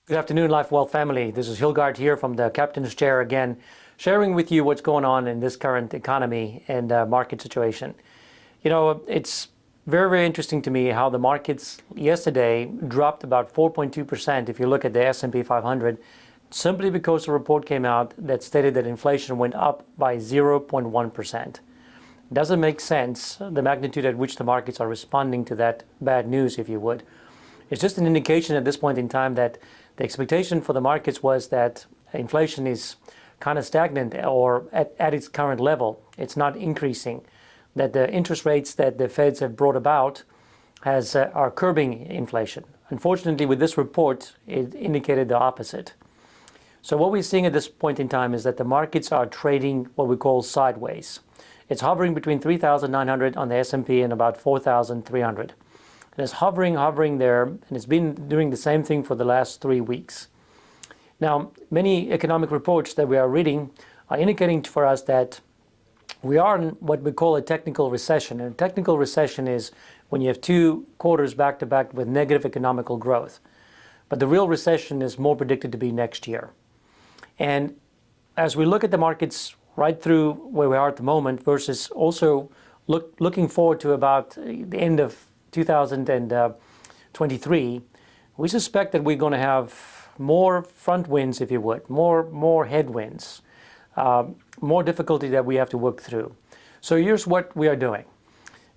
Good afternoon, LifeWealth family. This is Hilgardt here from the Captain's Chair again, sharing with you what's going on in this current economy and market situation. You know, it's very, very interesting to me how the markets yesterday dropped about 4.2% if you look at the S&P 500, simply because a report came out that stated that inflation went up by 0.1%. Doesn't make sense, the magnitude at which the markets are responding to that bad news, if you would. It's just an indication at this point in time that the expectation for the markets was that inflation is kind of stagnant or at its current level. It's not increasing. That the interest rates that the Feds have brought about are curbing inflation. Unfortunately, with this report, it indicated the opposite. So what we're seeing at this point in time is that the markets are trading what we call sideways. It's hovering between 3,900 on the S&P and about 4,300. And it's hovering there, and it's been doing the same thing for the last 3 weeks. Now, many economic reports that we are reading are indicating for us that we are in what we call a technical recession. And a technical recession is when you have 2 quarters back-to-back with negative economical growth. But the real recession is more predicted to be next year. And as we look at the markets right through where we are at the moment versus also looking forward to about the end of 2023, we suspect that we're going to have more front winds, if you would, more headwinds, more difficulty that we have to work through. So here's what we are doing.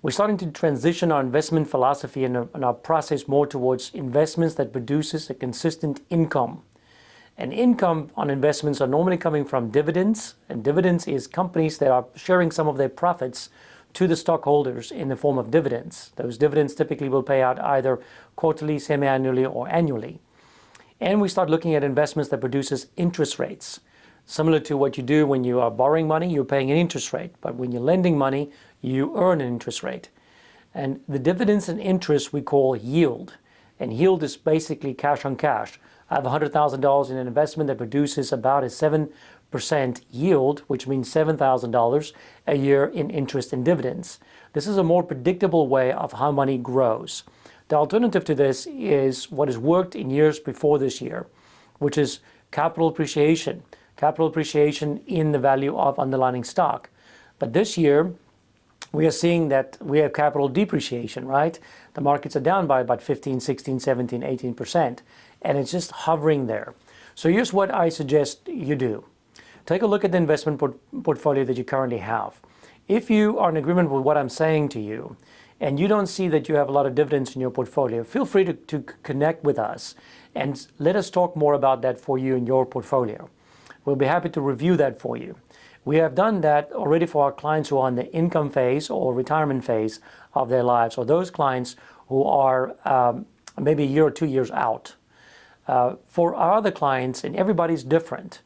We're starting to transition our investment philosophy and our process more towards investments that produces a consistent income. And income on investments are normally coming from dividends, and dividends is companies that are sharing some of their profits to the stockholders in the form of dividends. Those dividends typically will pay out either quarterly, semi-annually, or annually. And we start looking at investments that produces interest rates. Similar to what you do when you are borrowing money, you're paying an interest rate. But when you're lending money, you earn an interest rate. And the dividends and interest we call yield. And yield is basically cash on cash. I have $100,000 in an investment that produces about a 7% yield, which means $7,000 a year in interest and dividends. This is a more predictable way of how money grows. The alternative to this is what has worked in years before this year, which is capital appreciation. Capital appreciation in the value of underlying stock. But this year, we are seeing that we have capital depreciation, right? The markets are down by about 15, 16, 17, 18%, and it's just hovering there. So here's what I suggest you do. Take a look at the investment portfolio that you currently have. If you are in agreement with what I'm saying to you, and you don't see that you have a lot of dividends in your portfolio, feel free to connect with us and let us talk more about that for you in your portfolio. We'll be happy to review that for you. We have done that already for our clients who are in the income phase or retirement phase of their lives, or those clients who are maybe a year or 2 years out. For our other clients, and everybody's different,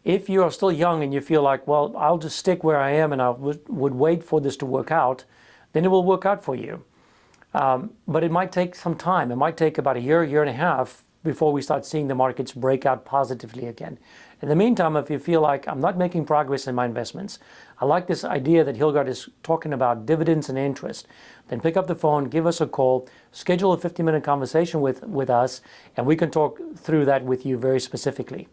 if you are still young and you feel like, well, I'll just stick where I am and I would wait for this to work out, then it will work out for you. But it might take some time. It might take about a year and a half before we start seeing the markets break out positively again. In the meantime, if you feel like I'm not making progress in my investments, I like this idea that Hilgardt is talking about dividends and interest, then pick up the phone, give us a call, schedule a 50-minute conversation with us, and we can talk through that with you very specifically.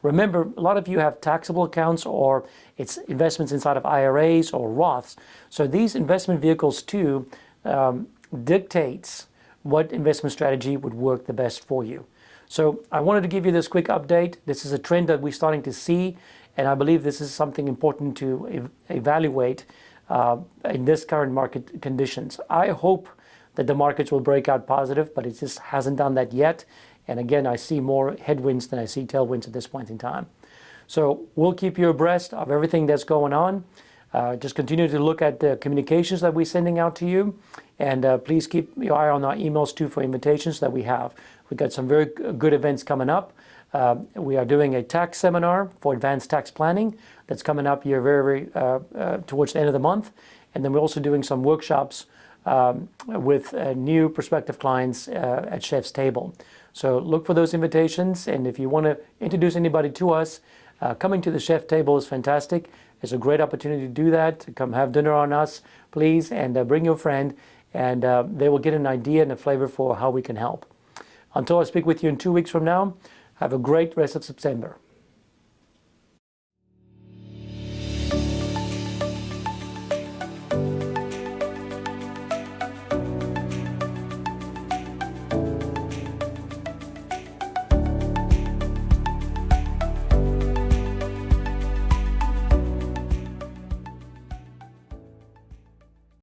Remember, a lot of you have taxable accounts or it's investments inside of IRAs or Roths. So these investment vehicles too dictates what investment strategy would work the best for you. So I wanted to give you this quick update. This is a trend that we're starting to see, and I believe this is something important to evaluate in this current market conditions. I hope that the markets will break out positive, but it just hasn't done that yet. And again, I see more headwinds than I see tailwinds at this point in time. So we'll keep you abreast of everything that's going on. Just continue to look at the communications that we're sending out to you. And please keep your eye on our emails too for invitations that we have. We've got some very good events coming up. We are doing a tax seminar for advanced tax planning that's coming up here very towards the end of the month. And then we're also doing some workshops with new prospective clients at Chef's Table. So look for those invitations, and if you want to introduce anybody to us, coming to the Chef Table is fantastic. It's a great opportunity to do that. Come have dinner on us, please, and bring your friend, and they will get an idea and a flavor for how we can help. Until I speak with you in 2 weeks from now, Have a great rest of September.